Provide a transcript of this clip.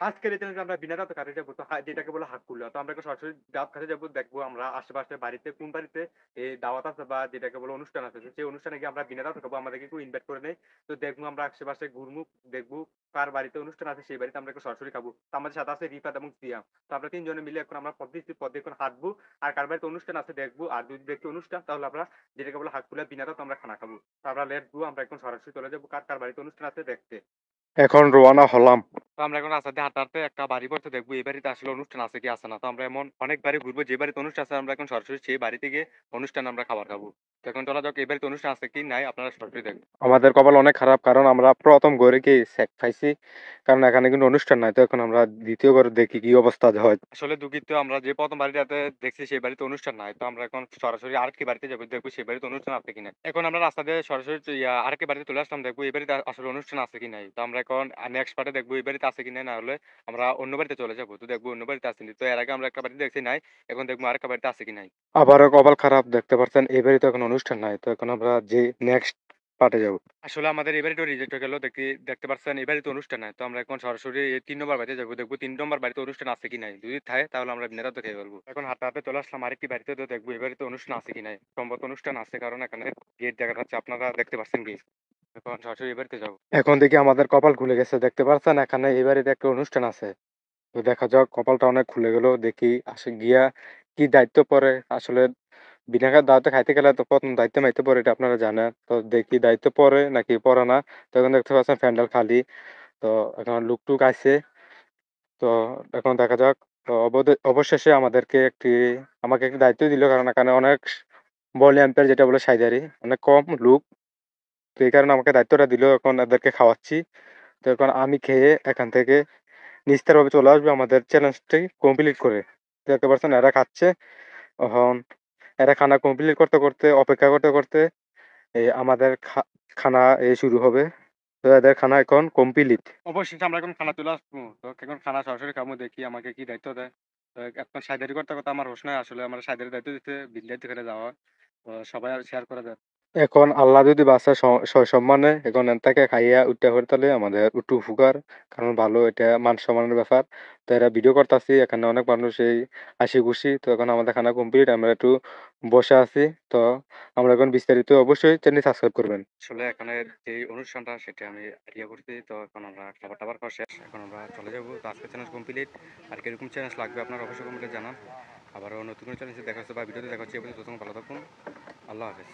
আজকের এই চ্যালেঞ্জে আমরা বিনা দাওয়াতে কাজে যাবো। তো যেটাকে বলে হাক্কুলিয়া। তো আমরা এখন সরাসরি দাওয়াত খাতে যাবো। দেখবো আমরা আশেপাশে বাড়িতে কোন বাড়িতে দাওয়াত আছে বা যেটাকে বলে অনুষ্ঠান আছে। সেই অনুষ্ঠানে গিয়ে আমরা বিনা দাওয়াতে খাবো। আমাদেরকে কেউ ইনভাইট করে নেই। তো দেখবো আমরা আশেপাশে ঘুরমু, দেখবো কার বাড়িতে অনুষ্ঠান আছে সেই বাড়িতে আমরা এখন সরাসরি খাবো। তো আমাদের সাথে আছে রিফাত এবং সিয়াম। তো আমরা ৩ জনে মিলে এখন আমরা পথে এখন হাঁটবো। আর কার বাড়িতে অনুষ্ঠান আছে দেখবো। আর যদি দেখি অনুষ্ঠান তাহলে আমরা যেটাকে বলে হাক্কুলিয়া বিনা দাওয়াতে আমরা খানা খাবো। তো আমরা লেটস গো আমরা এখন সরাসরি চলে যাবো কার বাড়িতে অনুষ্ঠান আছে দেখতে। এখন রওনা হলাম। তো আমরা এখন রাস্তা দিয়ে হাঁটতে, হাঁটতে একটা বাড়ি পড়তে দেখবো এই বাড়িতে আসলে অনুষ্ঠান আছে কি আছে না। তো আমরা এমন অনেক বাড়ি ঘুরবো যে বাড়িতে অনুষ্ঠান আছে আমরা এখন সরাসরি সেই বাড়িতে গিয়ে অনুষ্ঠানে আমরা খাবার খাবো। তো এখন চলা যাক এই বাড়িতে অনুষ্ঠান আছে কি নাই আপনারা সরাসরি দেখুন। আমাদের কপাল অনেক খারাপ কারণ আমরা প্রথম ঘরে গিয়ে সেক খাইছি। কারণ এখানে কিন্তু অনুষ্ঠান নাই। তো এখন আমরা দ্বিতীয় ঘরে দেখি কি অবস্থা হয়। আসলে দুঃখিত আমরা যে ১ম বাড়িটাতে দেখছি সেই বাড়িতে অনুষ্ঠান নাই। তো আমরা এখন সরাসরি আরেকটি বাড়িতে যাবো দেখবো সেই বাড়িতে অনুষ্ঠান আছে কিনা। এখন আমরা রাস্তা দিয়ে সরাসরি আরেকটি বাড়িতে চলে আসলাম দেখবো এই বাড়িতে আসলে অনুষ্ঠান আছে কি নাই। তো আমরা এখন নেক্সট পার্টে দেখবো এই বাড়িতে আছে কি নাই, না হলে আমরা অন্য বাড়িতে চলে যাবো। তো দেখবো অন্য বাড়িতে আছে নি। তো এর আগে আমরা একটা বাড়িতে দেখছি নাই। এখন দেখবো আরেকটা বাড়িতে আছে কি নাই। আবারও কপাল খারাপ দেখতে পাচ্ছেন এই বাড়িতে এখন অনুষ্ঠান নাই। তো এখন আমরা যে নেক্সট পার্টে যাব। আসলে আমাদের এই বাড়িটাও রিজেক্ট হয়ে গেল। দেখতে পারছেন এই বাড়িতে অনুষ্ঠান নাই। তো আমরা এখন সরাসরি এই ৩ নম্বর বাড়িতে যাবো। দেখবো ৩ নম্বর বাড়িতে অনুষ্ঠান আছে কি নাই। যদি থাকে তাহলে আমরা বিনা রাতে খেয়ে ফেলবো। এখন হাঁটতে, হাঁটতে চলে আসলাম আরেকটি বাড়িতে। তো দেখবো এই বাড়িতে অনুষ্ঠান আছে কি নাই। সম্ভবত অনুষ্ঠান আছে কারণ এখানে গেট দেখা যাচ্ছে। আপনারা দেখতে পাচ্ছেন গেট। এখন সরাসরি এই বাড়িতে যাবো। এখন দেখি আমাদের কপাল খুলে গেছে। দেখতে পাচ্ছেন এখানে এই বাড়িতে একটা অনুষ্ঠান আছে। তো দেখা যাক কপালটা অনেক খুলে গেল। দেখি গিয়া কি দায়িত্ব পড়ে। আসলে বিনা দাওয়াতে খাইতে গেলে তো ১ম দায়িত্ব মাইতে পড়ে এটা আপনারা জানেন। তো দেখি দায়িত্ব পড়ে নাকি পড়ে না। তো এখন দেখতে পাচ্ছেন প্যান্ডেল খালি। তো এখন লোক-টুক আইছে। তো এখন দেখা যাক। তো অবশেষে আমাকে একটি দায়িত্ব দিল কারণ এখানে অনেক বলি আম্পায়ার যেটা বলে সাইজারি অনেক কম লোক। তো এই কারণে আমাকে দায়িত্বটা দিল। এখন এদেরকে খাওয়াচ্ছি। তো এখন আমি খেয়ে এখান থেকে নিস্তারভাবে চলে আসবো আমাদের চ্যালেঞ্জটি কমপ্লিট করে। দেখতে পাচ্ছেন এরা খাচ্ছে। এখন এরা খানা কমপ্লিট করতে, করতে অপেক্ষা করতে, করতে আমাদের খানা শুরু হবে। তো এদের খানা এখন কমপ্লিট। অবশেষে আমরা এখন খানা চলে আসবো। তো এখন খানা সরাসরি খাবো দেখি আমাকে কি দায়িত্ব দেয়। তো এখন সাইদারি করতে, করতে আমার হোশ নাই। আসলে আমার সাইদারি দায়িত্ব দিতে বিল্লাইতে করে যাওয়া। তো সবাই শেয়ার করে দেয়। এখন আল্লাহ যদি বাঁচায় সসম্মানে এখন এনতাকে খাইয়া উইঠা হরতালে আমাদের একটু উপকার। কারণ ভালো এটা মান-সম্মানের ব্যাপার। তো এরা ভিডিও করতাছি। এখানে অনেক মানুষ হাসি-খুশি। তো এখন আমাদের খানা কমপ্লিট। আমরা একটু বসে আছি। তো আমরা এখন বিস্তারিত অবশ্যই চ্যানেল সাবস্ক্রাইব করবেন। আসলে এখানের যে অনুষ্ঠানটা সেটা আমি আইডিয়া করছি। তো এখন আমরা খাবার-টাবার খাওয়া শেষ। এখন আমরা চলে যাবো। তো আজকের চ্যালেঞ্জ কমপ্লিট। আর কিরকম চ্যালেঞ্জ লাগবে আপনারা অবশ্যই কমেন্টে জানান। আবারও নতুন কোনো চ্যালেঞ্জে দেখা হচ্ছে বা ভিডিওতে দেখা হচ্ছে। এ পর্যন্ত ততক্ষণ ভালো থাকুন। আল্লাহ হাফেজ।